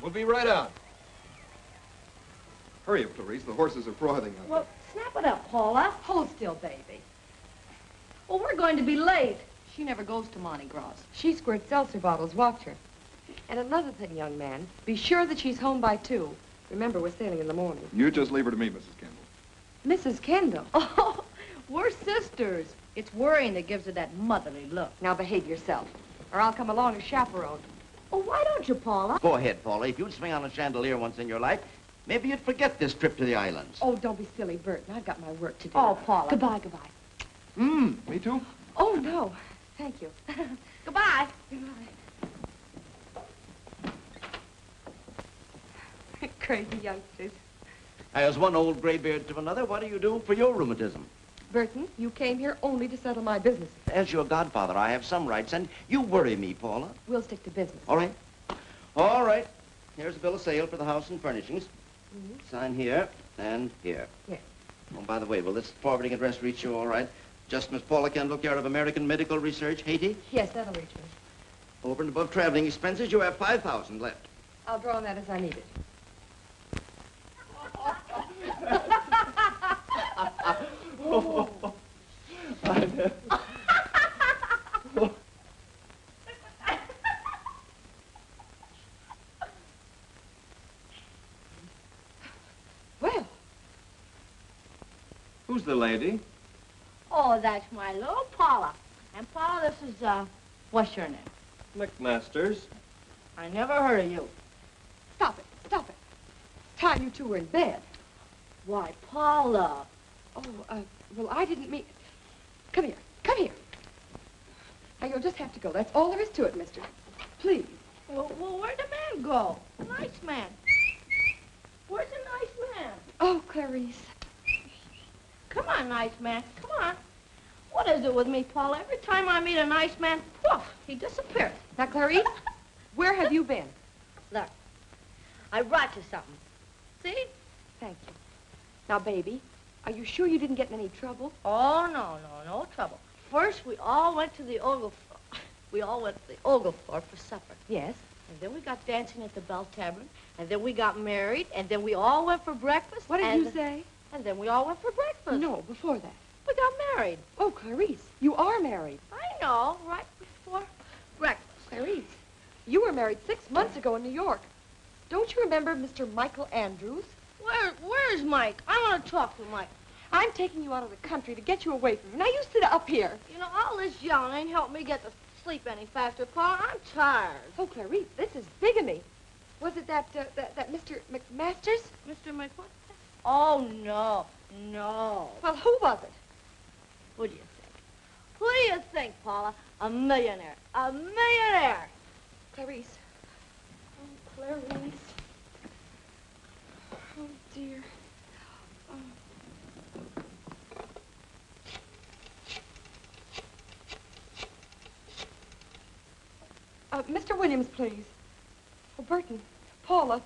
We'll be right out. Hurry up, Clarice. The horses are frothing out Well, snap it up, Paula. Hold still, baby. Well, we're going to be late. She never goes to Mardi Gras. She squirts seltzer bottles. Watch her. And another thing, young man, be sure that she's home by 2. Remember, we're sailing in the morning. You just leave her to me, Mrs. Kendall. Mrs. Kendall? Oh, we're sisters. It's worrying that gives her that motherly look. Now behave yourself, or I'll come along as chaperone. Oh, why don't you, Paula? Go ahead, Paula. If you'd swing on a chandelier once in your life, maybe you'd forget this trip to the islands. Oh, don't be silly, Burton. I've got my work to do. Oh, Paula. Goodbye, goodbye. Me too? Oh, no. Thank you. Goodbye. Goodbye. Crazy youngsters. As one old graybeard to another, what do you do for your rheumatism? Burton, you came here only to settle my business. As your godfather, I have some rights, and you worry me, Paula. We'll stick to business. All right. All right. Here's a bill of sale for the house and furnishings. Sign here and here. Yes. Oh, by the way, will this forwarding address reach you all right? Just Miss Paula Kendall, care of American Medical Research, Haiti? Yes, that'll reach me. Over and above traveling expenses, you have $5,000 left. I'll draw on that as I need it. Well. Who's the lady? Oh, that's my little Paula. And Paula, this is, what's your name? McMasters. I never heard of you. Stop it. Stop it. Time you two were in bed. Why, Paula. Oh, well, I didn't mean... Come here. Come here. Now, you'll just have to go. That's all there is to it, mister. Please. Well, where'd the man go? Nice man. Where's the nice man? Oh, Clarice. Come on, nice man. Come on. What is it with me, Paula? Every time I meet a nice man, poof, he disappears. Now, Clarice, where have you been? Look, I brought you something. See? Thank you. Now, baby, are you sure you didn't get in any trouble? Oh, no trouble. First, we all went to the Ogle Floor for supper. Yes. And then we got dancing at the Bell Tavern. And then we got married. And then we all went for breakfast. What did you say? And then we all went for breakfast. No, before that. We got married. Oh, Clarice, you are married. I know, right before breakfast. Clarice, you were married 6 months ago in New York. Don't you remember Mr. Michael Andrews? Where's Mike? I want to talk to Mike. I'm taking you out of the country to get you away from him. Now you sit up here. You know, all this yelling ain't helped me get to sleep any faster, Paul. I'm tired. Oh, Clarice, this is bigamy. Was it that Mr. McMasters? Mr. Mc what? Oh, no. Well, who was it? Who do you think? Who do you think, Paula? A millionaire. A millionaire. Clarice. Oh, Clarice. Oh, dear. Mr. Williams, please. Oh, Burton, Paula,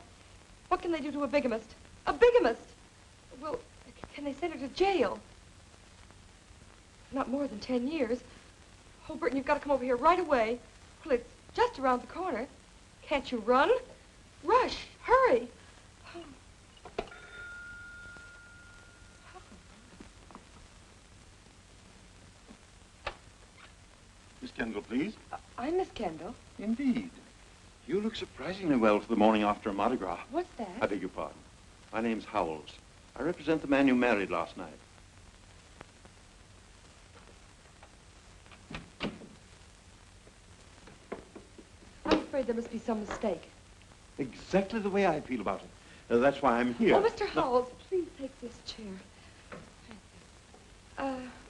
what can they do to a bigamist? A bigamist? Well, can they send her to jail? Not more than 10 years. Oh, Burton, you've got to come over here right away. Well, it's just around the corner. Can't you run? Rush, hurry. Oh. Miss Kendall, please. I'm Miss Kendall. Indeed. You look surprisingly well for the morning after a Mardi Gras. What's that? I beg your pardon. My name's Howells. I represent the man you married last night. I'm afraid there must be some mistake. Exactly the way I feel about it. That's why I'm here. Oh, Mr. Howells, please take this chair.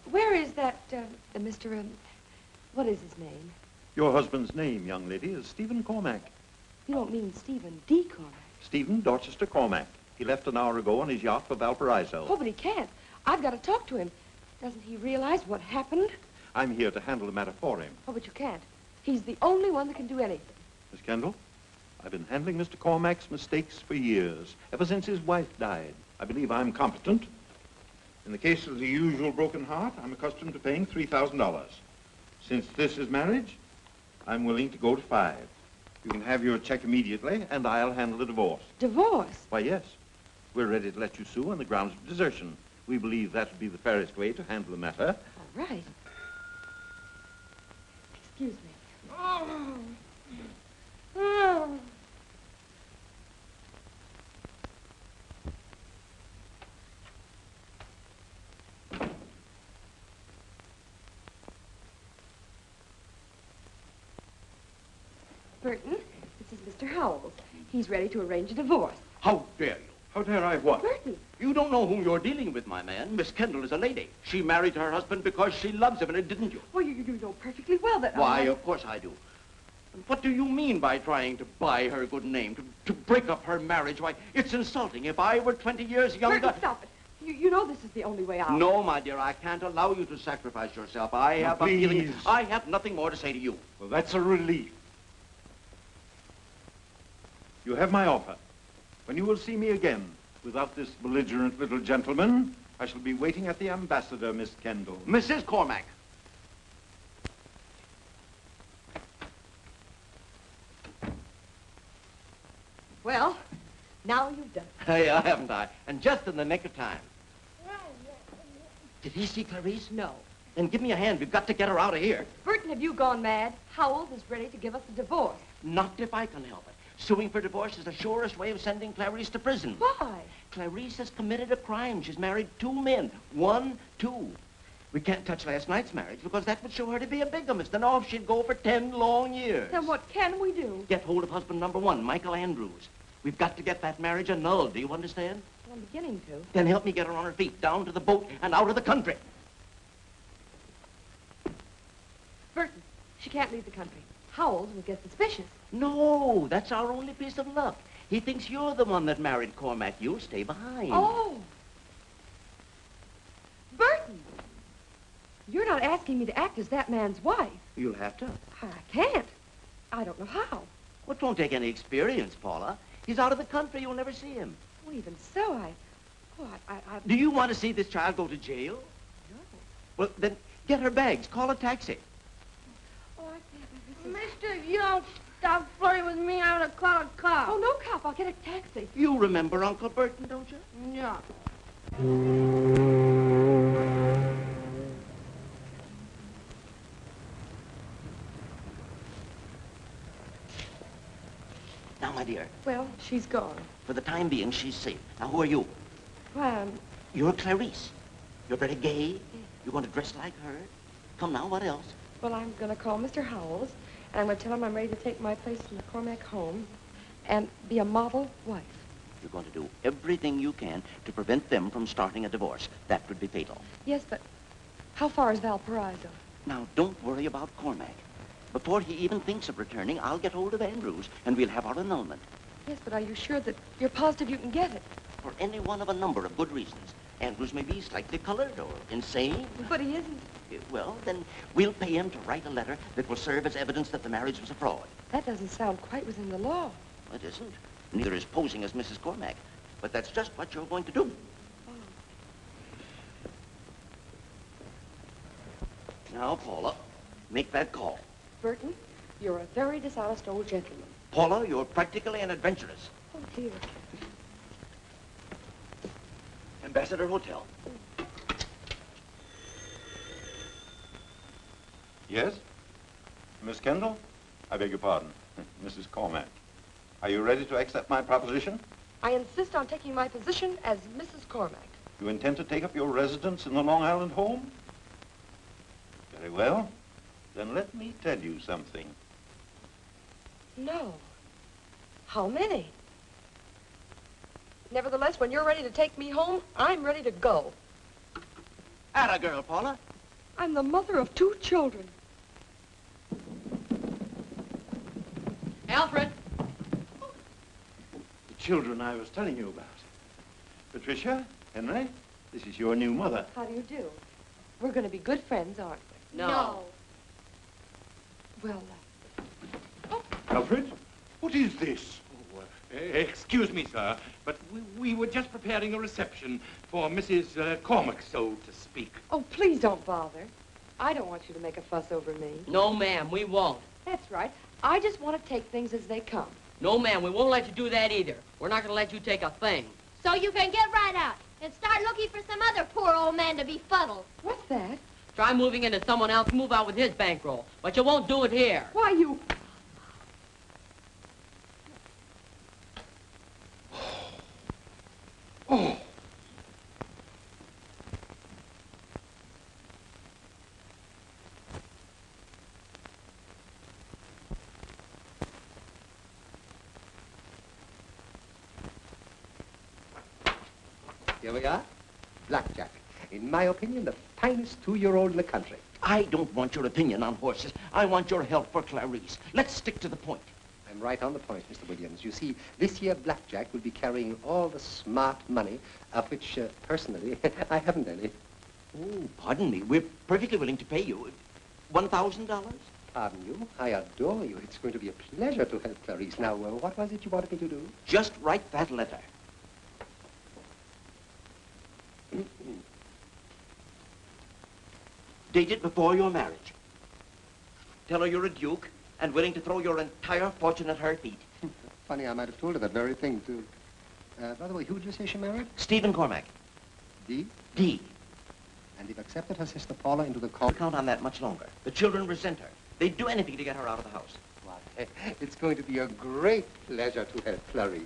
Where is that, Mr. What is his name? Your husband's name, young lady, is Stephen Cormack. You don't mean Stephen D. Cormack? Stephen Dorchester Cormack. He left an hour ago on his yacht for Valparaiso. Oh, but he can't. I've got to talk to him. Doesn't he realize what happened? I'm here to handle the matter for him. Oh, but you can't. He's the only one that can do anything. Miss Kendall, I've been handling Mr. Cormack's mistakes for years, ever since his wife died. I believe I'm competent. In the case of the usual broken heart, I'm accustomed to paying $3,000. Since this is marriage, I'm willing to go to $5,000. You can have your check immediately, and I'll handle the divorce. Divorce? Why, yes. We're ready to let you sue on the grounds of desertion. We believe that would be the fairest way to handle the matter. All right. Excuse me. Oh. Oh. Burton, this is Mr. Howells. He's ready to arrange a divorce. How dare you? How dare I what? Burton. You don't know whom you're dealing with, my man. Miss Kendall is a lady. She married her husband because she loves him, and didn't you? Well, you know perfectly well that... Why, of course I do. And what do you mean by trying to buy her good name, to break up her marriage? Why, it's insulting. If I were 20 years younger... Burton, stop it. You know this is the only way out. No, my dear, I can't allow you to sacrifice yourself. I have a feeling... I have nothing more to say to you. Well, that's a relief. You have my offer. When you will see me again, without this belligerent little gentleman, I shall be waiting at the ambassador, Miss Kendall. Mrs. Cormack. Well, now you've done it. Hey, haven't I? And just in the nick of time. Did he see Clarice? No. Then give me a hand. We've got to get her out of here. Burton, have you gone mad? Howells is ready to give us a divorce. Not if I can help it. Suing for divorce is the surest way of sending Clarice to prison. Why? Clarice has committed a crime. She's married 2 men. 1, 2. We can't touch last night's marriage because that would show her to be a bigamist, and off she'd go for 10 long years. Then what can we do? Get hold of husband number 1, Michael Andrews. We've got to get that marriage annulled. Do you understand? I'm beginning to. Then help me get her on her feet, down to the boat and out of the country. Burton, she can't leave the country. Howells will get suspicious. No, that's our only piece of luck. He thinks you're the one that married Cormack. You'll stay behind. Oh. Burton, you're not asking me to act as that man's wife. You'll have to. I can't. I don't know how. Well, it won't take any experience, Paula. He's out of the country. You'll never see him. Well, even so, I... Do you want to see this child go to jail? No. Well, then get her bags. Call a taxi. Oh, I can't. Mister, if you don't stop flirting with me, I'm gonna call a cop. Oh, no, cop. I'll get a taxi. You remember Uncle Burton, don't you? Yeah. Now, my dear, Well, she's gone. for the time being, she's safe. Now, who are you? Why, You're Clarice. You're very gay. You're going to dress like her. Come now, what else? well, I'm going to call Mr. Howells, and I'm going to tell him I'm ready to take my place in the Cormack home and be a model wife. You're going to do everything you can to prevent them from starting a divorce. That could be fatal. Yes, but how far is Valparaiso? Now, don't worry about Cormack. Before he even thinks of returning, I'll get hold of Andrews, and we'll have our annulment. Yes, but are you sure that you're positive you can get it? For any one of a number of good reasons. Andrews may be slightly colored or insane. But he isn't. Well, then we'll pay him to write a letter that will serve as evidence that the marriage was a fraud. That doesn't sound quite within the law. It isn't. Neither is posing as Mrs. Cormack. But that's just what you're going to do. Now, Paula, make that call. Burton, you're a very dishonest old gentleman. Paula, you're practically an adventuress. Oh, dear. Ambassador Hotel. Yes? Miss Kendall? I beg your pardon. Mrs. Cormack. Are you ready to accept my proposition? I insist on taking my position as Mrs. Cormack. You intend to take up your residence in the Long Island home? Very well. Then let me tell you something. No. How many? Nevertheless, when you're ready to take me home, I'm ready to go. Atta girl, Paula. I'm the mother of 2 children. Alfred. The children I was telling you about. Patricia, Henry, this is your new mother. How do you do? We're going to be good friends, aren't we? No. Well, Alfred, what is this? Excuse me, sir, but we were just preparing a reception for Mrs. Cormack, so to speak. oh, please don't bother. I don't want you to make a fuss over me. No, ma'am, we won't. That's right. I just want to take things as they come. No, ma'am, we won't let you do that either. We're not going to let you take a thing. So you can get right out and start looking for some other poor old man to befuddle. What's that? Try moving into someone else, move out with his bankroll. But you won't do it here. Why, you... Oh. Here we are. Blackjack. In my opinion, the finest 2-year-old in the country. I don't want your opinion on horses. I want your help for Clarice. Let's stick to the point. I'm right on the point, Mr. Williams. You see, this year Blackjack will be carrying all the smart money, of which, personally, I haven't any. Oh, pardon me. We're perfectly willing to pay you. $1,000? Pardon you? I adore you. It's going to be a pleasure to help Clarice. Now, what was it you wanted me to do? Just write that letter. Date it before your marriage. Tell her you're a duke and willing to throw your entire fortune at her feet. Funny, I might have told her that very thing, too. By the way, who did you say she married? Stephen Cormack. D? D. And you've accepted her sister Paula into the Can't count on that much longer. The children resent her. They'd do anything to get her out of the house. Why, it's going to be a great pleasure to help Clarice.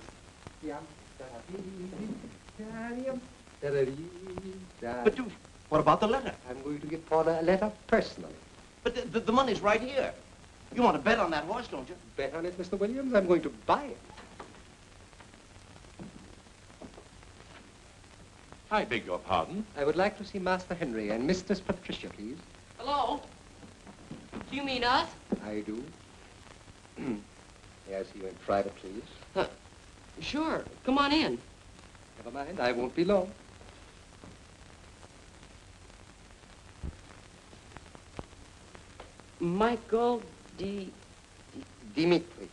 But what about the letter? I'm going to give Paula a letter personally. But the money's right here. You want to bet on that horse, don't you? Bet on it, Mr. Williams? I'm going to buy it. I beg your pardon? I would like to see Master Henry and Mistress Patricia, please. Hello? Do you mean us? I do. May I see you in private, please? Sure. Come on in. Never mind, I won't be long. Michael Dimitri.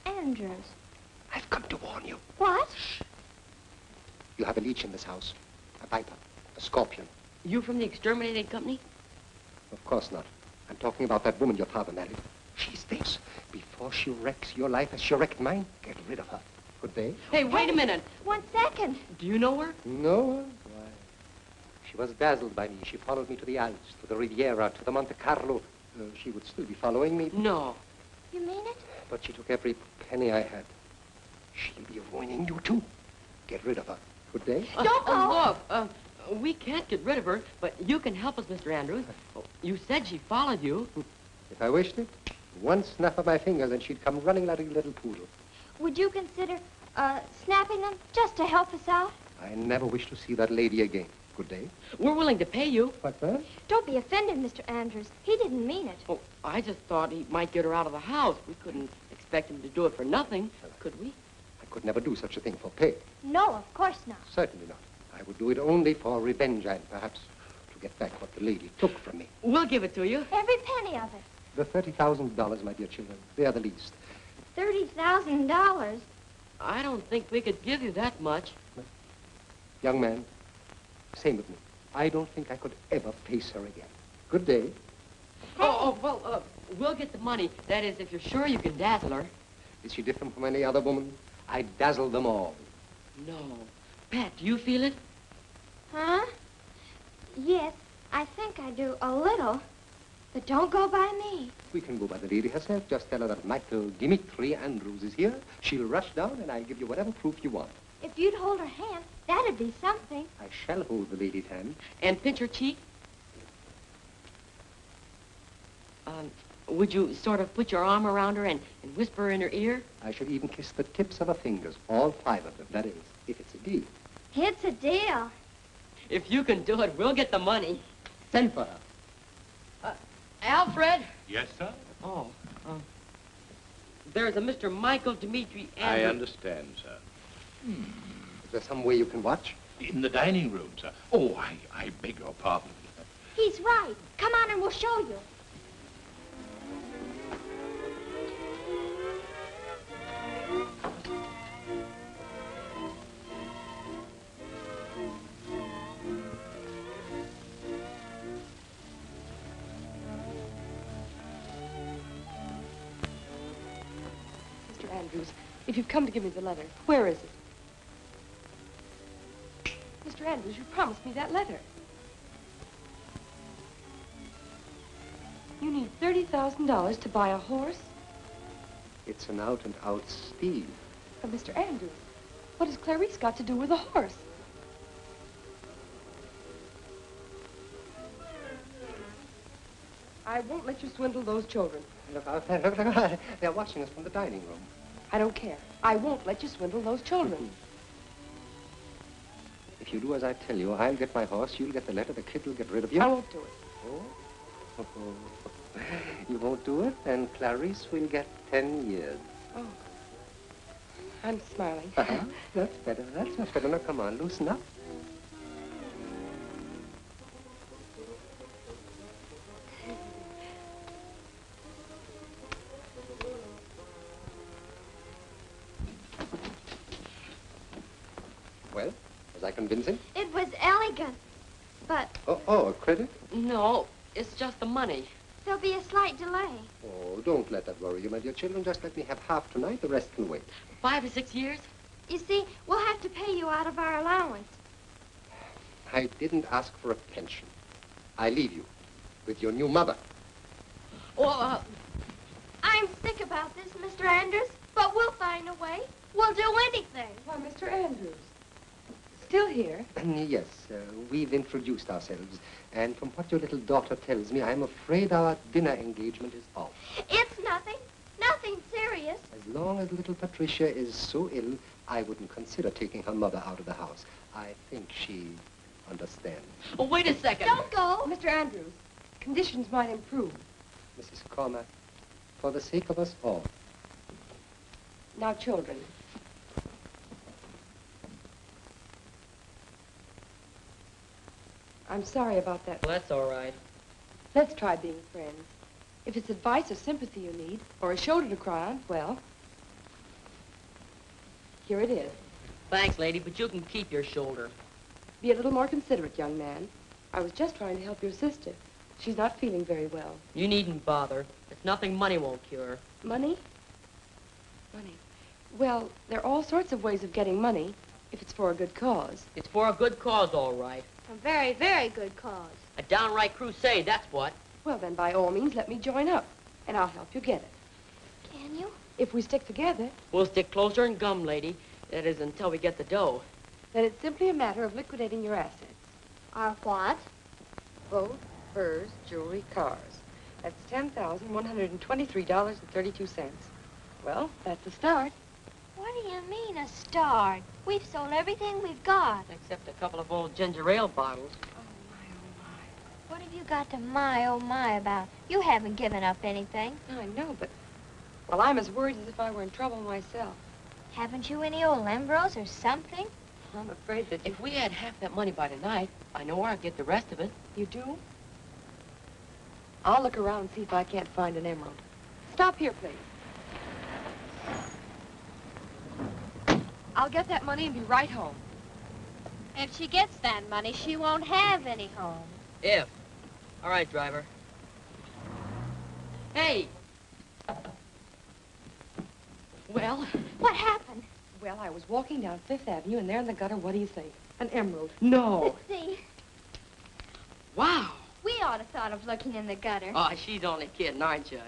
Andrews. I've come to warn you. What? You have a leech in this house. A viper. A scorpion. You from the exterminating company? Of course not. I'm talking about that woman your father married. She's this. Before she wrecks your life as she wrecked mine, get rid of her. Good day. Hey, wait a minute. 1 second. Do you know her? No. Why? She was dazzled by me. She followed me to the Alps, to the Riviera, to the Monte Carlo. She would still be following me. No. You mean it? But she took every penny I had. She'll be ruining you, too. Get rid of her. Good day. Don't go. Look, we can't get rid of her, but you can help us, Mr. Andrews. You said she followed you. If I wished it, one snap of my fingers and she'd come running like a little poodle. Would you consider, snapping them just to help us out? I never wish to see that lady again. Good day. We're willing to pay you. What's that? Don't be offended, Mr. Andrews. He didn't mean it. Oh, I just thought he might get her out of the house. We couldn't expect him to do it for nothing, could we? I could never do such a thing for pay. No, of course not. Certainly not. I would do it only for revenge and perhaps to get back what the lady took from me. We'll give it to you. Every penny of it. The $30,000, my dear children, they are the least. $30,000? I don't think we could give you that much. Young man, same with me. I don't think I could ever face her again. Good day. Well, we'll get the money. That is, if you're sure you can dazzle her. Is she different from any other woman? I dazzle them all. No. Pat, do you feel it? Huh? Yes, I think I do a little. But don't go by me. We can go by the lady herself. Just tell her that Michael Dimitri Andrews is here. She'll rush down and I'll give you whatever proof you want. If you'd hold her hand, that'd be something. I shall hold the lady's hand. And pinch her cheek? Would you sort of put your arm around her and whisper in her ear? I should even kiss the tips of her fingers, all 5 of them, that is, if it's a deal. It's a deal. If you can do it, we'll get the money. Send for her. Alfred? Yes, sir? Oh, there's a Mr. Michael Dimitri Andrews. I understand, sir. Is there some way you can watch? In the dining room, sir. Oh, I beg your pardon. He's right. Come on and we'll show you. Andrews, if you've come to give me the letter, where is it? Mr. Andrews, you promised me that letter. You need $30,000 to buy a horse? It's an out-and-out steal. But Mr. Andrews, what has Clarice got to do with a horse? I won't let you swindle those children. Look, they're watching us from the dining room. I don't care. I won't let you swindle those children. If you do as I tell you, I'll get my horse, you'll get the letter, the kid will get rid of you. I won't do it. Oh? You won't do it, and Clarice will get 10 years. Oh. I'm smiling. That's better. That's much better. Now, come on, loosen up. Well, was I convincing? It was elegant, but Oh, a credit? No, it's just the money. there'll be a slight delay. Oh, don't let that worry you, my dear children. Just let me have half tonight. The rest can wait. 5 or 6 years? You see, we'll have to pay you out of our allowance. I didn't ask for a pension. I leave you with your new mother. Well, I'm sick about this, Mr. Andrews, but we'll find a way. We'll do anything. Why, Mr. Andrews, still here? Yes, we've introduced ourselves. And from what your little daughter tells me, I'm afraid our dinner engagement is off. It's nothing. Nothing serious. As long as little Patricia is so ill, I wouldn't consider taking her mother out of the house. I think she understands. oh, wait a second. Don't go. Mr. Andrews, conditions might improve. Mrs. Cormack, for the sake of us all. Now, children. I'm sorry about that. Well, that's all right. Let's try being friends. If it's advice or sympathy you need, or a shoulder to cry on, well, here it is. Thanks, lady, but you can keep your shoulder. Be a little more considerate, young man. I was just trying to help your sister. She's not feeling very well. You needn't bother. It's nothing money won't cure. Money? Money. Well, there are all sorts of ways of getting money, if it's for a good cause. It's for a good cause, all right. A very, very good cause. A downright crusade, that's what. Well, then, by all means, let me join up, and I'll help you get it. Can you? If we stick together, We'll stick closer and gum, lady. That is, until we get the dough. then it's simply a matter of liquidating your assets. Our what? Boat, furs, jewelry, cars. That's $10,123.32. Well, that's a start. What do you mean, a start? We've sold everything we've got. Except a couple of old ginger ale bottles. What have you got to my, oh my about? You haven't given up anything. I know, but, well, I'm as worried as if I were in trouble myself. Haven't you any old embros or something? I'm afraid that If we had half that money by tonight, I know where I'd get the rest of it. you do. I'll look around and see if I can't find an emerald. Stop here, please. I'll get that money and be right home. If she gets that money, she won't have any home. If. All right, driver. Hey! Well? What happened? Well, I was walking down Fifth Avenue, and there in the gutter, what do you think? An emerald. No. Let's see. Wow. We ought to thought of looking in the gutter. Oh, she's only kidding, aren't you?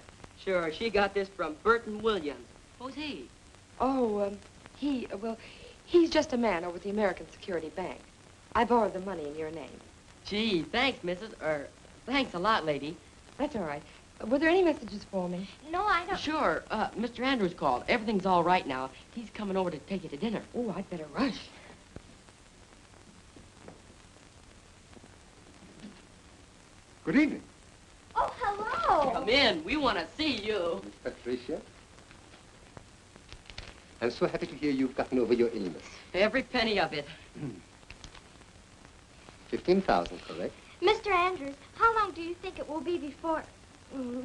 Sure, she got this from Burton Williams. Who's he? Oh, he's just a man over at the American Security Bank. I borrowed the money in your name. Gee, thanks, thanks a lot, lady. That's all right. Were there any messages for me? No, I don't. Sure, Mr. Andrews called. Everything's all right now. He's coming over to take you to dinner. Oh, I'd better rush. Good evening. Oh, hello. Come in. We want to see you. Miss Patricia, I'm so happy to hear you've gotten over your illness. Every penny of it. 15,000, correct? Mr. Andrews, how long do you think it will be before,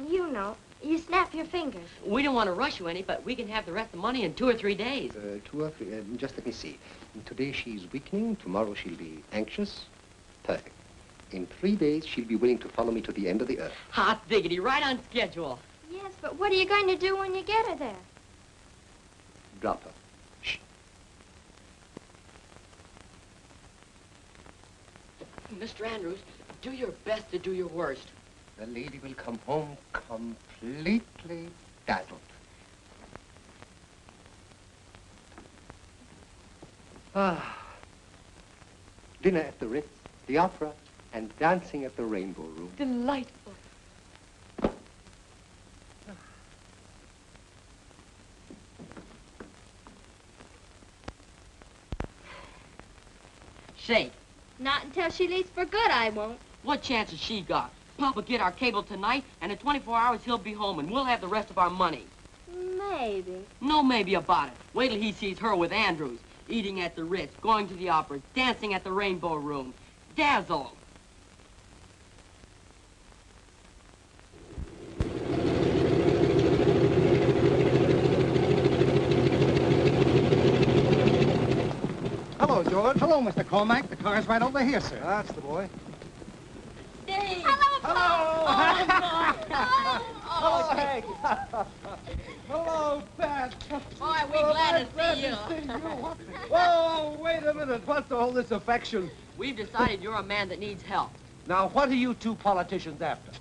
you know, you snap your fingers? We don't want to rush you any, but we can have the rest of the money in 2 or 3 days. 2 or 3, just let me see. Today she's weakening, tomorrow she'll be anxious. Perfect. In 3 days, she'll be willing to follow me to the end of the earth. Hot diggity, right on schedule. Yes, but what are you going to do when you get her there? Mr. Andrews, do your best to do your worst. The lady will come home completely dazzled. Ah. Dinner at the Ritz, the opera, and dancing at the Rainbow Room. Delightful. Say, Not until she leaves for good, I won't. what chance has she got? Papa get our cable tonight, and in 24 hours he'll be home, and we'll have the rest of our money. Maybe. No maybe about it. Wait till he sees her with Andrews, eating at the Ritz, going to the opera, dancing at the Rainbow Room. Dazzle. Hello, George. Hello, Mr. Cormack. The car's right over here, sir. That's the boy. Dave! Hello, Hello, Hank. Hello, Pat. Boy, we're glad to see you. Whoa, wait a minute. What's all this affection? We've decided you're a man that needs help. Now, what are you two politicians after?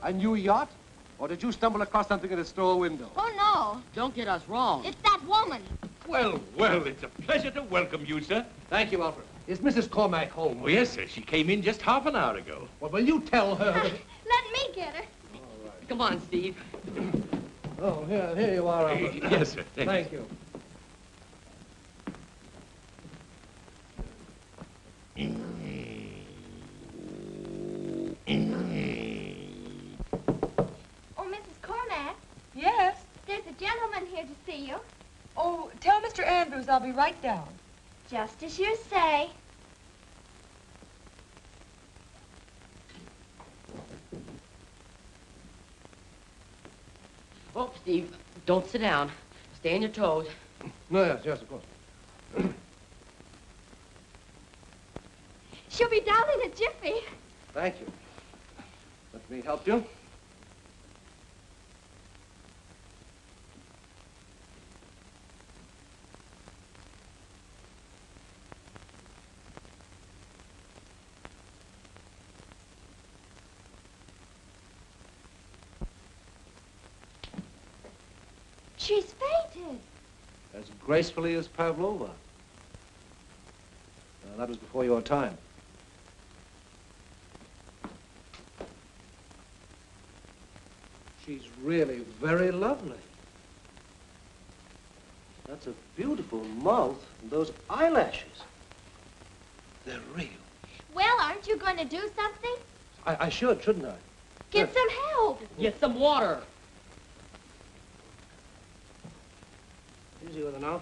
A new yacht? Or did you stumble across something in a store window? Oh, no. Don't get us wrong. It's that woman. Well, well, it's a pleasure to welcome you, sir. Thank you, Alfred. Is Mrs. Cormack home? Oh, yes, sir. She came in just half an hour ago. Well, will you tell her that... Let me get her. Come on, Steve. Oh, here you are, Alfred. Yes, sir. Thank you. Oh, Mrs. Cormack, Yes? there's a gentleman here to see you. Oh, tell Mr. Andrews I'll be right down. Just as you say. Oh, Steve, don't sit down. Stay on your toes. No, yes, of course. She'll be down in a jiffy. Thank you. Let me help you. She's fainted. As gracefully as Pavlova. That was before your time. She's really very lovely. That's a beautiful mouth and those eyelashes. They're real. Well, aren't you going to do something? I should, shouldn't I? Get some help. Get some water. Easy with her now.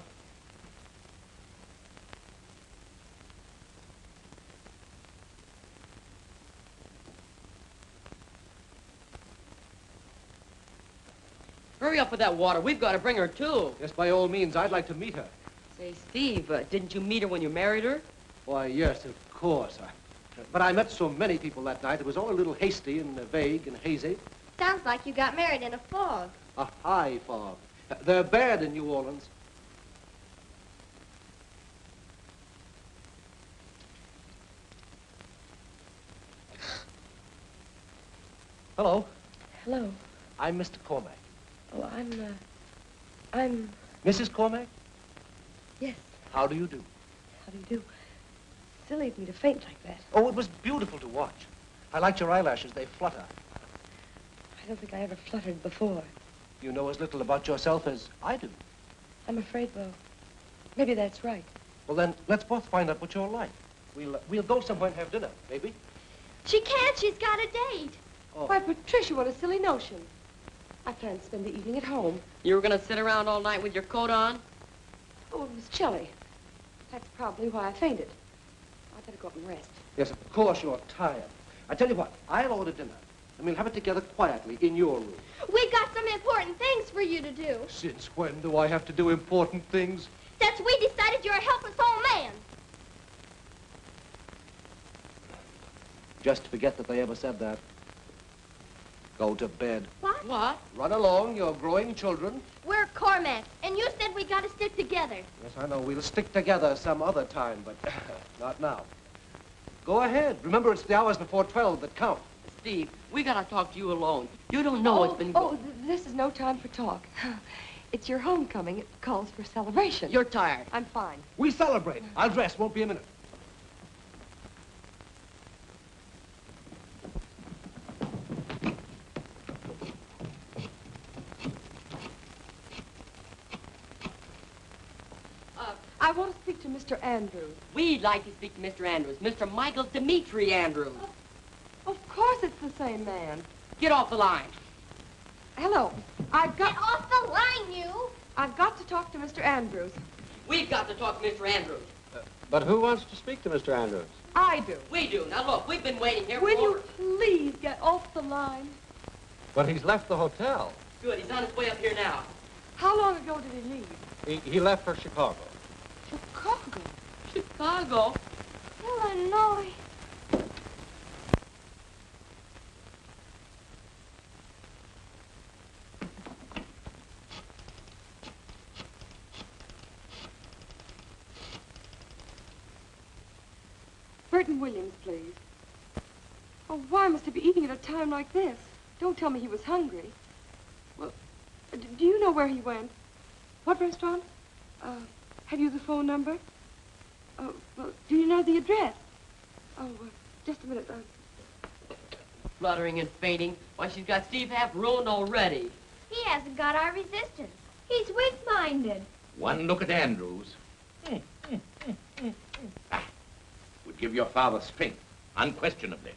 Hurry up with that water. We've got to bring her, too. Yes, by all means, I'd like to meet her. Say, Steve, didn't you meet her when you married her? Why, yes, of course. But I met so many people that night, it was all a little hasty and vague and hazy. Sounds like you got married in a fog. A high fog. They're bad in New Orleans. Hello. Hello. I'm Mr. Cormack. Oh, I'm... Mrs. Cormack? Yes, How do you do? how do you do? Silly of me to faint like that. Oh, it was beautiful to watch. I liked your eyelashes. They flutter. I don't think I ever fluttered before. You know as little about yourself as I do. I'm afraid, well, maybe that's right. Well, then, let's both find out what you're like. We'll go somewhere and have dinner, maybe. She can't. She's got a date. Oh. Why, Patricia, what a silly notion. I plan to spend the evening at home. You were going to sit around all night with your coat on? Oh, it was chilly. That's probably why I fainted. I better go up and rest. Yes, of course you're tired. I tell you what, I'll order dinner, and we'll have it together quietly in your room. We got some important things for you to do. Since when do I have to do important things? Since we decided you're a helpless old man. Just forget that they ever said that. Go to bed. What? What? Run along, you're growing children. We're Cormack, and you said we got to stick together. Yes, I know. We'll stick together some other time, but not now. Go ahead. Remember, it's the hours before 12 that count. Steve, we gotta talk to you alone. You don't know what's been going. This is no time for talk. It's your homecoming. It calls for celebration. You're tired. I'm fine. We celebrate. I'll dress. Won't be a minute. I want to speak to Mr. Andrews. We'd like to speak to Mr. Andrews. Mr. Michael Dimitri Andrews. Of course it's the same man. Get off the line. Hello. I've got... Get off the line, you! I've got to talk to Mr. Andrews. We've got to talk to Mr. Andrews. But who wants to speak to Mr. Andrews? I do. We do. Now look, we've been waiting here Will for... you please get off the line? But he's left the hotel. Good, he's on his way up here now. How long ago did he leave? He left for Chicago. Chicago. Chicago? Illinois. Burton Williams, please. Oh, why must he be eating at a time like this? Don't tell me he was hungry. Well, do you know where he went? What restaurant? Have you the phone number? Oh, well, do you know the address? Oh, just a minute. Fluttering and fainting. Why, she's got Steve half ruined already. He hasn't got our resistance. He's weak-minded. One look at Andrews. Would give your father strength, unquestionably.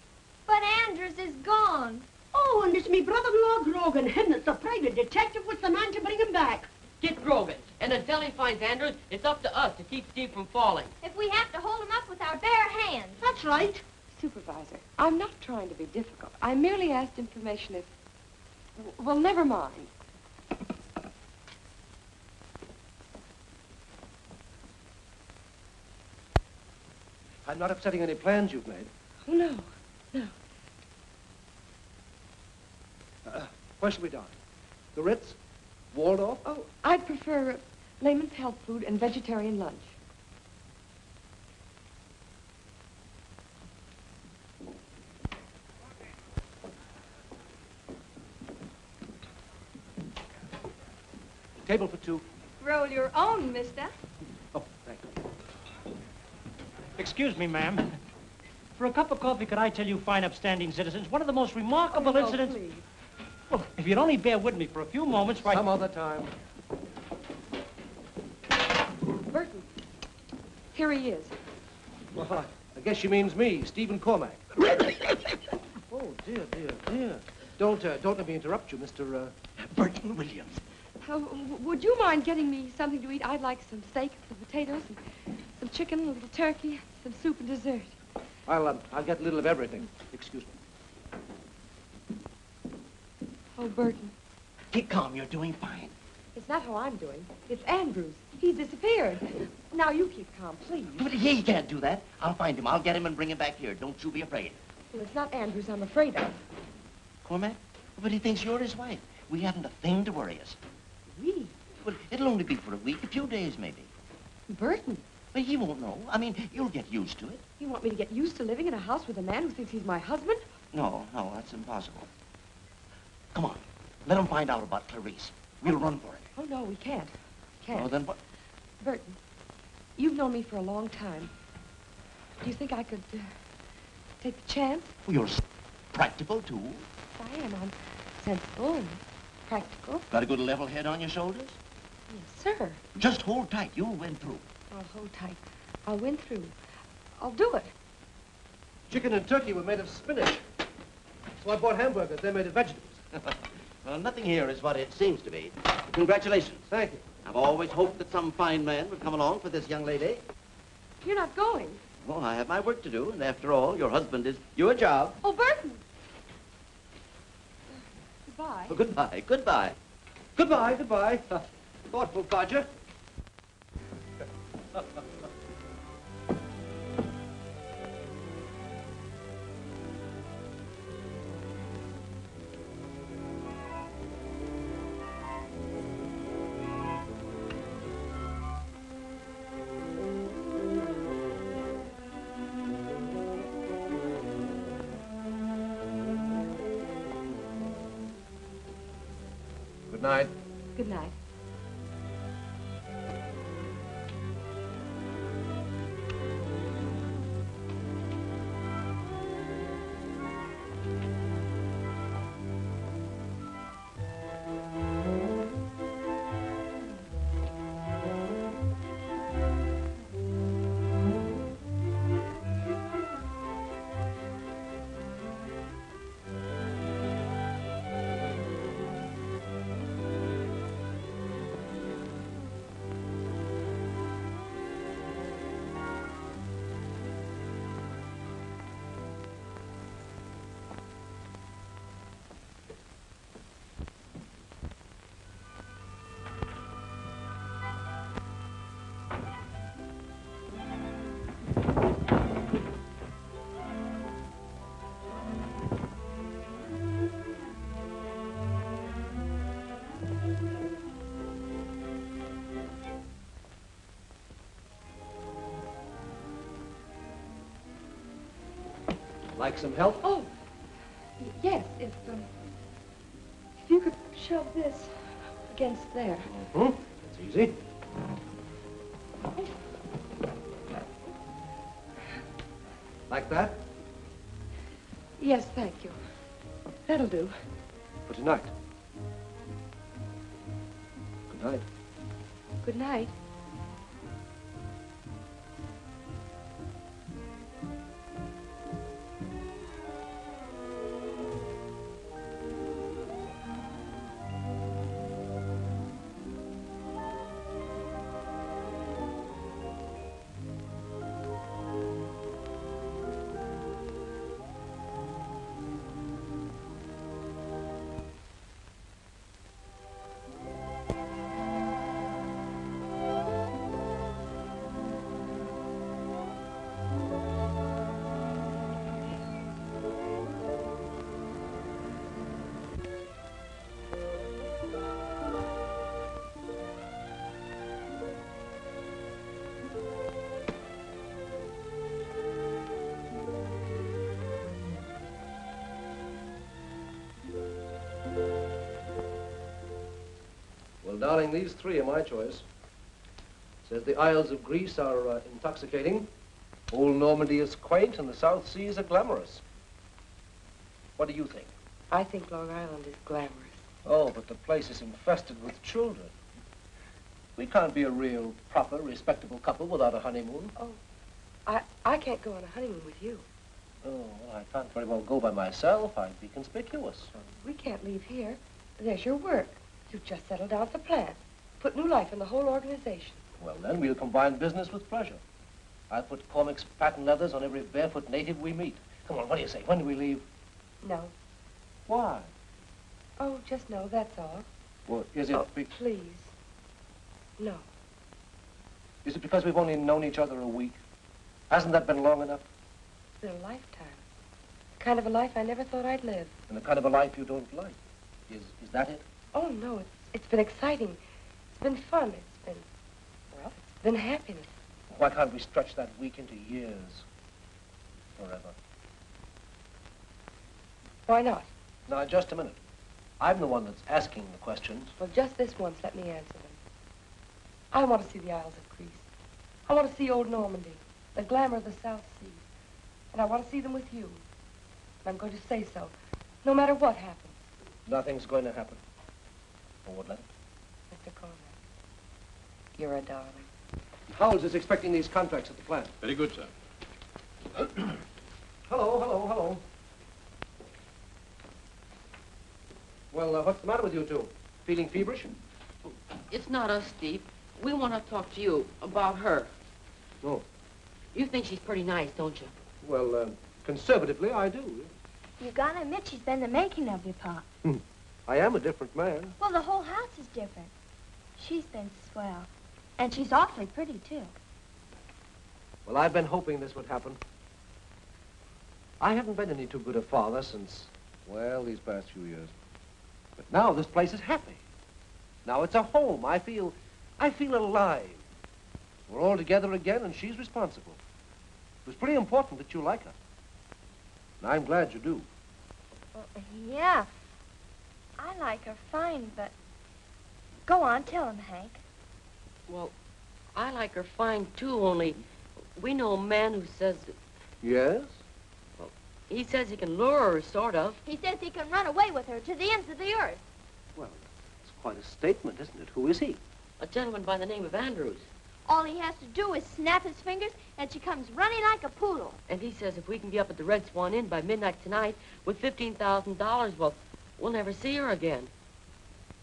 But Andrews is gone. Oh, and it's me brother-in-law Grogan, him that's the private detective. What's the man to bring him back? Get Grogan. And until he finds Andrews, it's up to us to keep Steve from falling. If we have to hold him up with our bare hands. That's right. Supervisor, I'm not trying to be difficult. I merely asked information if... Well, never mind. I'm not upsetting any plans you've made. Oh, no. No. Where should we dine? The Ritz? Waldorf? Oh, I'd prefer layman's health food and vegetarian lunch. Table for two. Roll your own, mister. Oh, thank you. Excuse me, ma'am. For a cup of coffee, could I tell you fine, upstanding citizens, one of the most remarkable incidents... Please. Well, if you'd only bear with me for a few moments, why... Some other time. Burton. Here he is. Well, I guess she means me, Stephen Cormack. Oh, dear, dear, dear. Don't let me interrupt you, Mr. Burton Williams. Would you mind getting me something to eat? I'd like some steak, some potatoes, some chicken, a little turkey, some soup and dessert. I'll get a little of everything. Excuse me. Oh, Burton. Keep calm, you're doing fine. It's not how I'm doing. It's Andrews. He's disappeared. Now you keep calm, please. But he can't do that. I'll find him. I'll get him and bring him back here. Don't you be afraid. Well, it's not Andrews I'm afraid of. Cormac? But he thinks you're his wife. We haven't a thing to worry us. We? Well, it'll only be for a week, a few days, maybe. Burton. But he won't know. I mean, you'll get used to it. You want me to get used to living in a house with a man who thinks he's my husband? No, that's impossible. Come on. Let him find out about Clarice. We'll run for it. Oh, no, we can't. Can't. Oh, then what? Burton, you've known me for a long time. Do you think I could take the chance? Well, you're practical, too. I am. I'm sensible and practical. Got a good level head on your shoulders? Yes, sir. Just hold tight. You'll win through. I'll hold tight. I'll win through. I'll do it. Chicken and turkey were made of spinach. So I bought hamburgers. They're made of vegetables. Well, nothing here is what it seems to be. Congratulations. Thank you. I've always hoped that some fine man would come along for this young lady. You're not going. Well, I have my work to do, and after all, your husband is your job. Oh, Burton. Goodbye. Oh, goodbye. Goodbye. Goodbye, goodbye. Thoughtful codger. night. Good night. Like some help? Oh, yes, if you could shove this against there. Mm-hmm. That's easy. Like that? Yes, thank you. That'll do. For tonight. Good night. Good night. Well, darling, these three are my choice. Says the Isles of Greece are intoxicating, old Normandy is quaint, and the South Seas are glamorous. What do you think? I think Long Island is glamorous. Oh, but the place is infested with children. We can't be a real, proper, respectable couple without a honeymoon. Oh, I can't go on a honeymoon with you. Oh, well, I can't very well go by myself. I'd be conspicuous. We can't leave here. There's your work. You've just settled down at the plant. Put new life in the whole organization. Well, then, we'll combine business with pleasure. I'll put Cormack's patent leathers on every barefoot native we meet. Come on, what do you say? When do we leave? No. Why? Oh, just no, that's all. Well, is it... Oh, please. No. Is it because we've only known each other a week? Hasn't that been long enough? It's been a lifetime. The kind of a life I never thought I'd live. And the kind of a life you don't like. Is that it? Oh, no, it's been exciting. It's been fun. It's been, well, it's been happiness. Why can't we stretch that week into years? Forever. Why not? Now, just a minute. I'm the one that's asking the questions. Well, just this once, let me answer them. I want to see the Isles of Greece. I want to see old Normandy, the glamour of the South Sea. And I want to see them with you. And I'm going to say so, no matter what happens. Nothing's going to happen. Or would let it. Mr. Cormack, you're a darling. Howells is expecting these contracts at the plant. Very good, sir. Hello. Well, what's the matter with you two? Feeling feverish? It's not us, Steve. We want to talk to you about her. Oh. You think she's pretty nice, don't you? Well, conservatively, I do. You gotta admit she's been the making of you, Pop. I am a different man. Well, the whole house is different. She's been swell. And she's awfully pretty, too. Well, I've been hoping this would happen. I haven't been any too good a father since, well, these past few years. But now this place is happy. Now it's a home. I feel alive. We're all together again, and she's responsible. It was pretty important that you like her. And I'm glad you do. Yeah. I like her fine, but Go on, tell him, Hank. Well, I like her fine, too, only we know a man who says... Yes? Well, he says he can lure her, sort of. He says he can run away with her to the ends of the earth. Well, it's quite a statement, isn't it? Who is he? A gentleman by the name of Andrews. All he has to do is snap his fingers, and she comes running like a poodle. And he says if we can be up at the Red Swan Inn by midnight tonight with $15,000, well, we'll never see her again.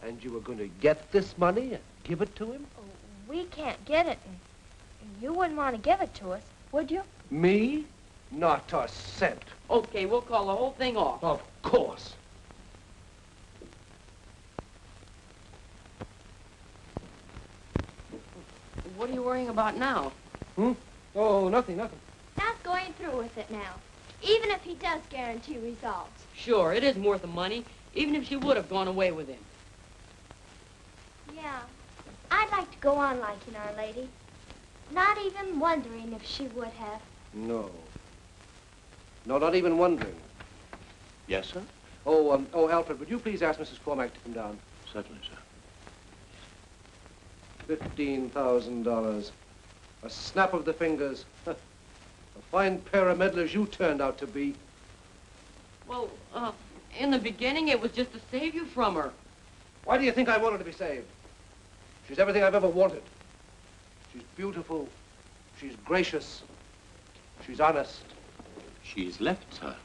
And you were going to get this money and give it to him? Oh, we can't get it, and you wouldn't want to give it to us, would you? Me? Not a cent. Okay, we'll call the whole thing off. Of course. What are you worrying about now? Oh, nothing. Not going through with it now, even if he does guarantee results. Sure, it isn't worth the money, even if she would have gone away with him. Yeah, I'd like to go on liking Our Lady, not even wondering if she would have. No. No, not even wondering. Yes, sir? Oh, Alfred, would you please ask Mrs. Cormack to come down? Certainly, sir. $15,000. A snap of the fingers. A fine pair of meddlers you turned out to be. Well, in the beginning, it was just to save you from her. Why do you think I want her to be saved? She's everything I've ever wanted. She's beautiful. She's gracious. She's honest. She's left, sir.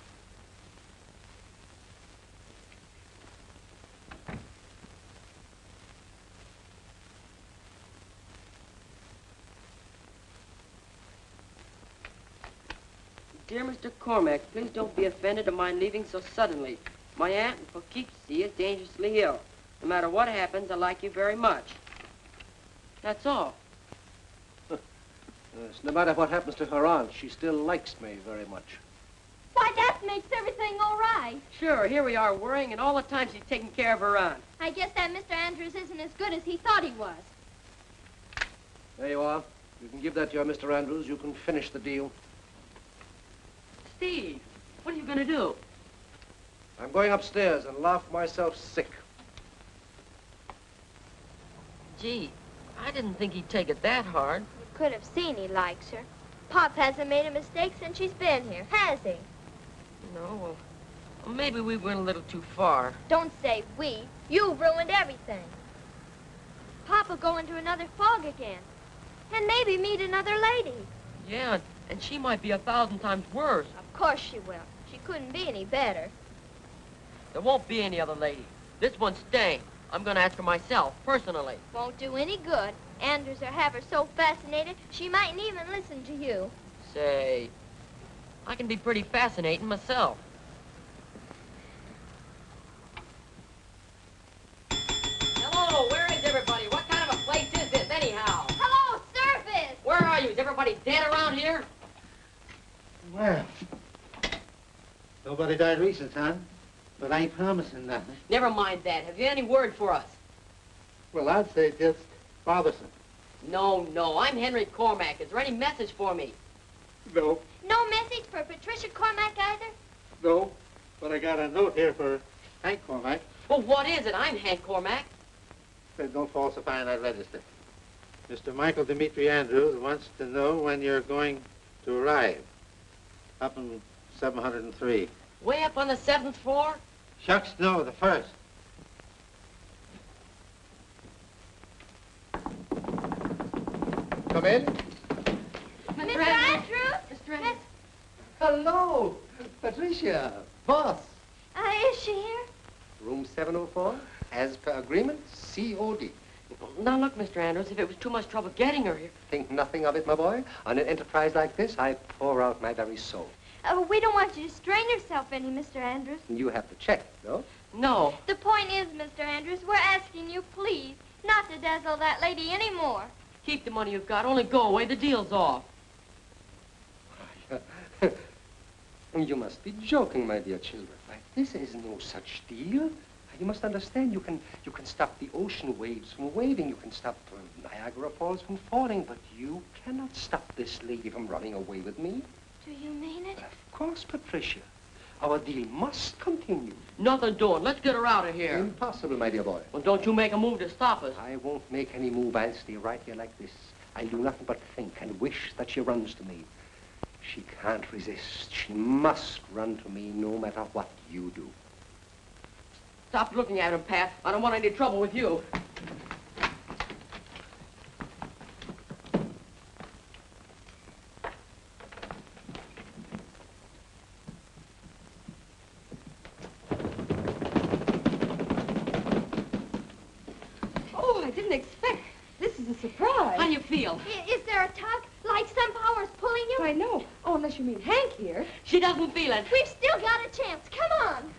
Dear Mr. Cormack, please don't be offended at my leaving so suddenly. My aunt in Poughkeepsie is dangerously ill. No matter what happens, I like you very much. That's all. Yes, no matter what happens to her aunt, she still likes me very much. Why, that makes everything all right. Sure, here we are worrying, and all the time she's taking care of her aunt. I guess that Mr. Andrews isn't as good as he thought he was. There you are. You can give that to your Mr. Andrews. You can finish the deal. Steve, what are you going to do? I'm going upstairs and laugh myself sick. Gee, I didn't think he'd take it that hard. You could have seen he likes her. Pop hasn't made a mistake since she's been here, has he? No, well, maybe we went a little too far. Don't say we. You've ruined everything. Pop'll go into another fog again. And maybe meet another lady. Yeah, and she might be 1,000 times worse. Of course she will. She couldn't be any better. There won't be any other lady. This one's staying. I'm going to ask her myself, personally. Won't do any good. Andrews will have her so fascinated, she mightn't even listen to you. Say, I can be pretty fascinating myself. Hello, where is everybody? What kind of a place is this, anyhow? Hello, Service! Where are you? Is everybody dead around here? Well, nobody died recent, son. But I ain't promising nothing. Never mind that. Have you any word for us? Well, I'd say just bothersome. No, I'm Henry Cormack. Is there any message for me? No. No message for Patricia Cormack either? No. But I got a note here for Hank Cormack. Well, what is it? I'm Hank Cormack. Said don't falsify that register. Mr. Michael Dimitri Andrews wants to know when you're going to arrive. Up in 703. Way up on the 7th floor? Shucks, no, the first. Come in. Mr. Andrews? Mr. Andrews? Hello, Patricia. Boss. Is she here? Room 704, as per agreement, COD. Now, look, Mr. Andrews, if it was too much trouble getting her here... Think nothing of it, my boy. On an enterprise like this, I pour out my very soul. We don't want you to strain yourself any, Mr. Andrews. You have to check, no? No. The point is, Mr. Andrews, we're asking you, please, not to dazzle that lady anymore. Keep the money you've got. Only go away. The deal's off. You must be joking, my dear children. This is no such deal. You must understand, you can stop the ocean waves from waving. You can stop Niagara Falls from falling, but you cannot stop this lady from running away with me. Do you mean it? Of course, Patricia. Our deal must continue. Nothing doing. Let's get her out of here. Impossible, my dear boy. Well, don't you make a move to stop us. I won't make any move. I'll stay right here like this. I'll do nothing but think and wish that she runs to me. She can't resist. She must run to me no matter what you do. Stop looking at him, Pat. I don't want any trouble with you. Oh, I didn't expect. This is a surprise. How do you feel? Is there a tug? Like some power's pulling you? I know. Oh, unless you mean Hank here. She doesn't feel it. We've still got a chance. Come on.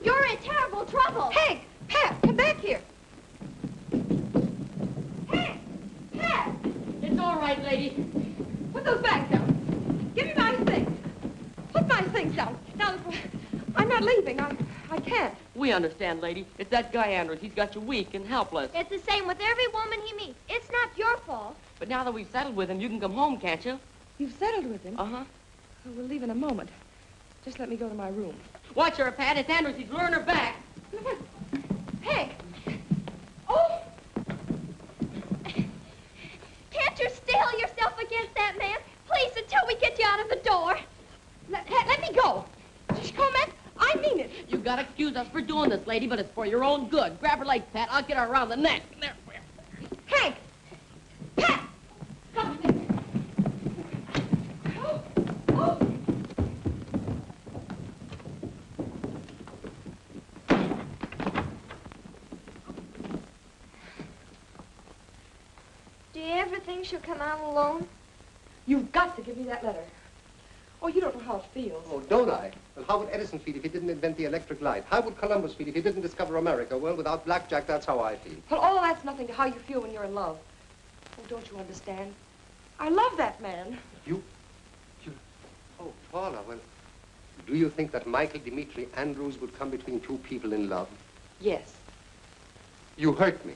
You're in terrible trouble. Hank! Pat, come back here. Hank! Pat! It's all right, lady. Put those bags down. Give me my things. Put my things down. Now, I'm not leaving. I can't. We understand, lady. It's that guy Andrews. He's got you weak and helpless. It's the same with every woman he meets. It's not your fault. But now that we've settled with him, you can come home, can't you? You've settled with him? Uh-huh. Oh, we'll leave in a moment. Just let me go to my room. Watch her, Pat. It's Andrews. He's luring her back. Hank! Oh! Can't you steel yourself against that man? Please, until we get you out of the door. Let me go. Just come in. I mean it. You got to accuse us for doing this, lady, but it's for your own good. Grab her leg, Pat. I'll get her around the neck. There. Hank! Pat! Come here. Oh! Oh! Do you ever think she'll come out alone? You've got to give me that letter. Oh, you don't know how it feels. Oh, don't I? Well, how would Edison feel if he didn't invent the electric light? How would Columbus feel if he didn't discover America? Well, without blackjack, that's how I feel. Well, all that's nothing to how you feel when you're in love. Oh, don't you understand? I love that man. You? Oh, Paula, well, do you think that Michael Dimitri Andrews would come between two people in love? Yes. You hurt me.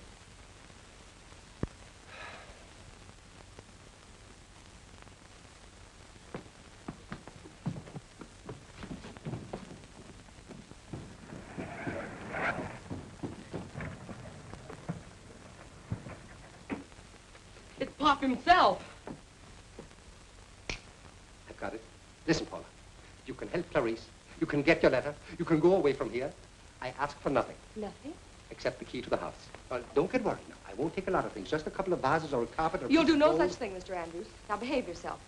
It's Pop himself. I've got it. Listen, Paula. You can help Clarice. You can get your letter. You can go away from here. I ask for nothing. Nothing? Except the key to the house. Well, don't get worried now. I won't take a lot of things. Just a couple of vases or a carpet or... You'll do no clothes. such thing, Mr. Andrews. Now behave yourself.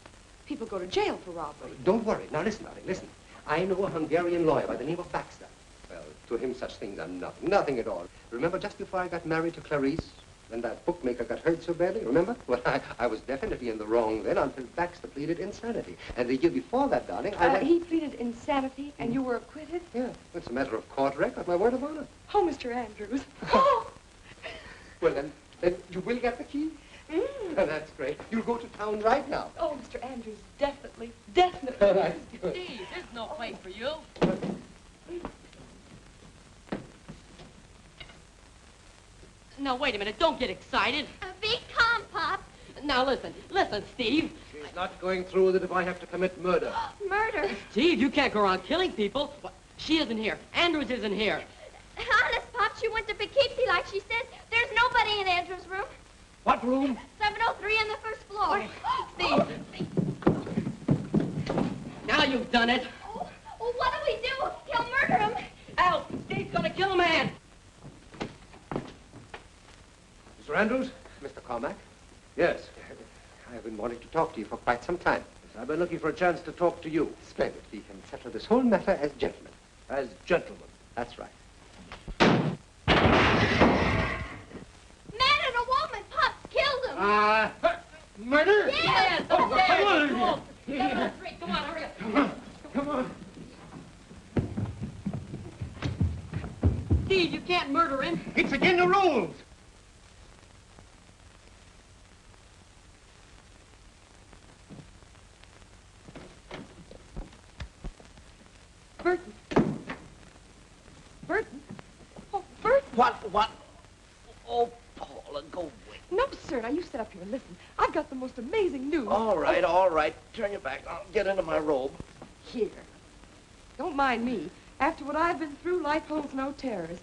People go to jail for robbery. Don't worry. Now listen, darling, listen. I know a Hungarian lawyer by the name of Baxter. Well, to him such things are nothing. Nothing at all. Remember just before I got married to Clarice? When that bookmaker got hurt so badly, remember? Well, I was definitely in the wrong then until Baxter pleaded insanity. And the year before that, darling, He pleaded insanity and you were acquitted? Yeah, it's a matter of court record, my word of honor. Oh, Mr. Andrews. Oh! Well, then you will get the key? That's great. You'll go to town right now. Oh, Mr. Andrews, definitely, definitely. That's good. Steve, there's no place for you. Now, wait a minute. Don't get excited. Be calm, Pop. Now, listen, Steve. She's not going through with it if I have to commit murder. Murder. Steve, you can't go around killing people. She isn't here. Andrews isn't here. Honest, Pop, she went to Poughkeepsie like she said. There's nobody in Andrew's room. What room? 703 on the first floor. Steve. Now you've done it. Oh, what do we do? He'll murder him. Al, Steve's gonna kill a man. Mr. Andrews? Mr. Cormack? Yes. I've been wanting to talk to you for quite some time. I've been looking for a chance to talk to you. Splendid. We can settle this whole matter as gentlemen. As gentlemen. That's right. Man and a woman. Pop killed him. Murder? Yes. Oh, come on. Come on, hurry up. Come on. Steve, you can't murder him. It's against the rules. Burton. Burton? Oh, Burton. What? Oh, Paula, go away. No, sir. Now, you sit up here and listen. I've got the most amazing news. All right. Turn your back. I'll get into my robe. here. Don't mind me. After what I've been through, life holds no terrors.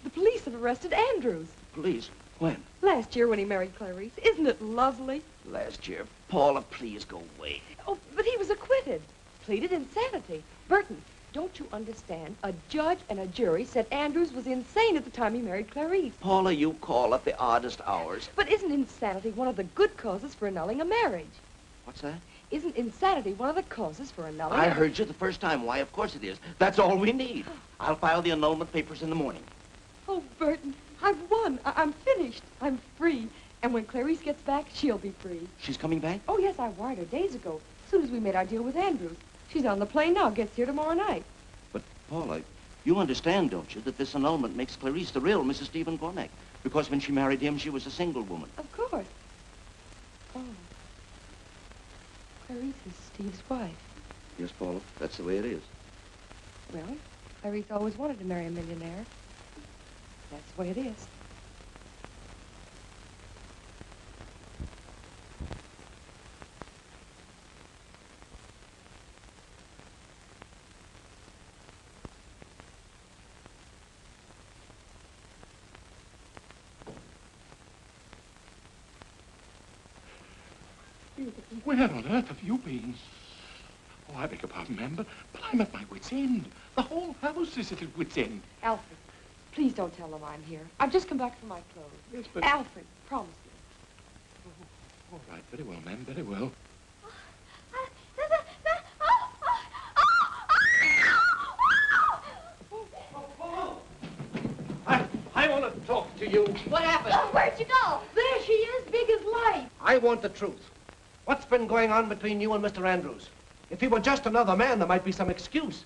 The police have arrested Andrews. Police? When? Last year when he married Clarice. Isn't it lovely? Last year. Paula, please go away. Oh, but he was acquitted. Pleaded insanity. Burton, don't you understand? A judge and a jury said Andrews was insane at the time he married Clarice. Paula, you call at the oddest hours. But isn't insanity one of the good causes for annulling a marriage? What's that? Isn't insanity one of the causes for annulling? I heard you the first time. Why, of course it is. That's all we need. I'll file the annulment papers in the morning. Oh, Burton, I've won. I'm finished. I'm free. And when Clarice gets back, she'll be free. She's coming back? Oh, yes, I wired her days ago, as soon as we made our deal with Andrews. She's on the plane now, gets here tomorrow night. But, Paula, you understand, don't you, that this annulment makes Clarice the real Mrs. Stephen Cormack? Because when she married him, she was a single woman. Of course. Oh. Clarice is Steve's wife. Yes, Paula, that's the way it is. Well, Clarice always wanted to marry a millionaire. That's the way it is. Where on earth have you been? Oh, I beg your pardon, ma'am, but I'm at my wit's end. The whole house is at its wit's end. Alfred, please don't tell them I'm here. I've just come back for my clothes. Yes, but... Alfred, promise me. Oh, all right, very well, ma'am, very well. I want to talk to you. What happened? Oh, where'd you go? There she is, big as life. I want the truth. What's been going on between you and Mr. Andrews? If he were just another man, there might be some excuse.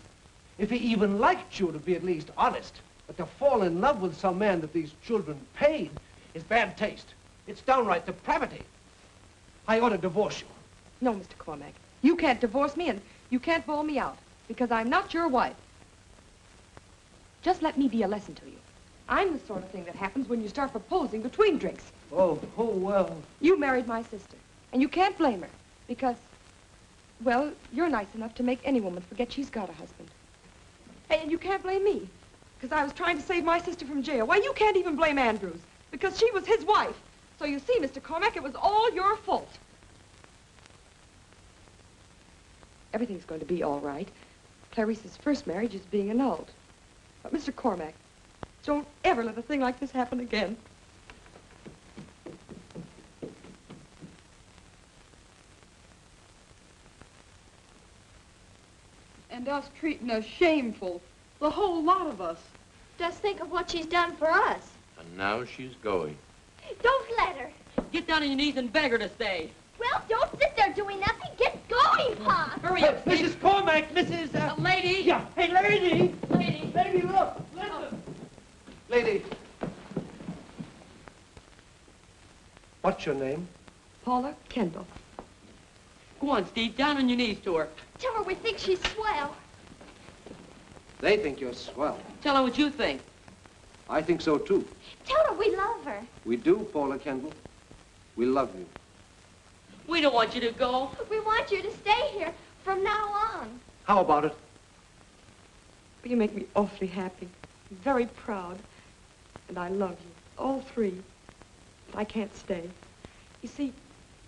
If he even liked you, to be at least honest. But to fall in love with some man that these children paid is bad taste. It's downright depravity. I ought to divorce you. No, Mr. Cormack. You can't divorce me, and you can't bowl me out, because I'm not your wife. Just let me be a lesson to you. I'm the sort of thing that happens when you start proposing between drinks. Oh, well. You married my sister, and you can't blame her, because, well, you're nice enough to make any woman forget she's got a husband. And you can't blame me, because I was trying to save my sister from jail. Why, you can't even blame Andrews, because she was his wife. So you see, Mr. Cormack, it was all your fault. Everything's going to be all right. Clarice's first marriage is being annulled. But, Mr. Cormack, don't ever let a thing like this happen again. And us treating us shameful. The whole lot of us. Just think of what she's done for us. And now she's going. Don't let her. Get down on your knees and beg her to stay. Well, don't sit there doing nothing. Get going, Pa. Hurry up, Steve. Mrs. Cormack, Mrs. Lady. Yeah. Hey, lady. Lady. Lady, look. Listen. Lady. What's your name? Paula Kendall. Go on, Steve. Down on your knees to her. Tell her we think she's swell. They think you're swell. Tell her what you think. I think so, too. Tell her we love her. We do, Paula Kendall. We love you. We don't want you to go. We want you to stay here from now on. How about it? You make me awfully happy, very proud, and I love you, all three. But I can't stay. You see,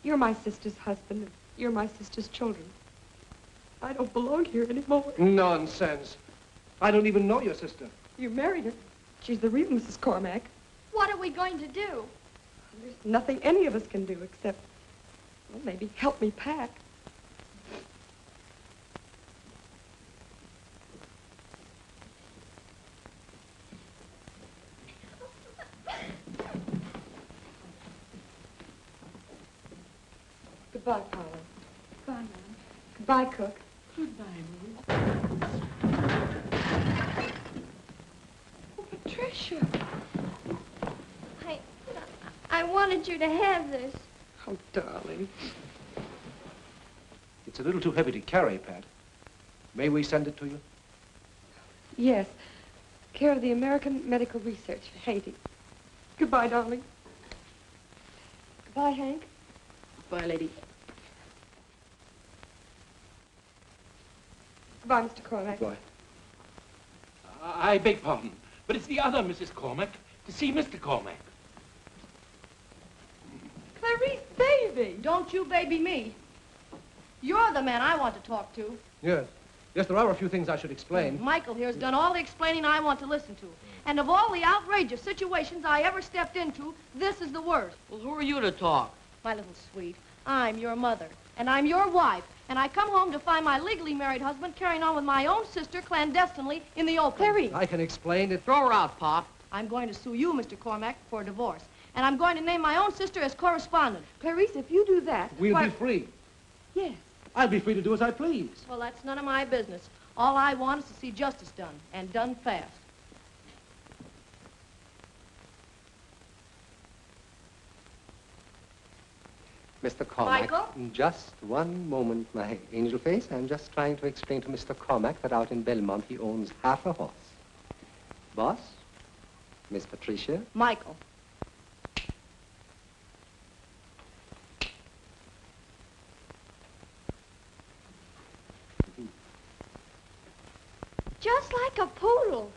you're my sister's husband, and you're my sister's children. I don't belong here anymore. Nonsense. I don't even know your sister. You married her. She's the real Mrs. Cormack. What are we going to do? There's nothing any of us can do except, well, maybe help me pack. Goodbye, Paula. Goodbye, Mom. Goodbye, Cook. Goodbye, Mom. Oh, Patricia. I wanted you to have this. Oh, darling. It's a little too heavy to carry, Pat. May we send it to you? Yes. Care of the American Medical Research, Haiti. Goodbye, darling. Goodbye, Hank. Bye, lady. Goodbye, Mr. Cormack. Goodbye. I beg pardon, but it's the other Mrs. Cormack to see Mr. Cormack. Clarice, baby. Don't you baby me. You're the man I want to talk to. Yes. Yes, there are a few things I should explain. Michael here's done all the explaining I want to listen to. And of all the outrageous situations I ever stepped into, this is the worst. Well, who are you to talk? My little sweet, I'm your mother, and I'm your wife, and I come home to find my legally married husband carrying on with my own sister clandestinely in the open. Clarice. I can explain it. Throw her out, Pop. I'm going to sue you, Mr. Cormack, for a divorce. And I'm going to name my own sister as correspondent. Clarice, if you do that... We'll why- be free. Yes. I'll be free to do as I please. Well, that's none of my business. All I want is to see justice done, and done fast. Mr. Cormack. Michael? Just one moment, my angel face. I'm just trying to explain to Mr. Cormack that out in Belmont he owns half a horse. Boss? Miss Patricia? Michael. Just like a poodle.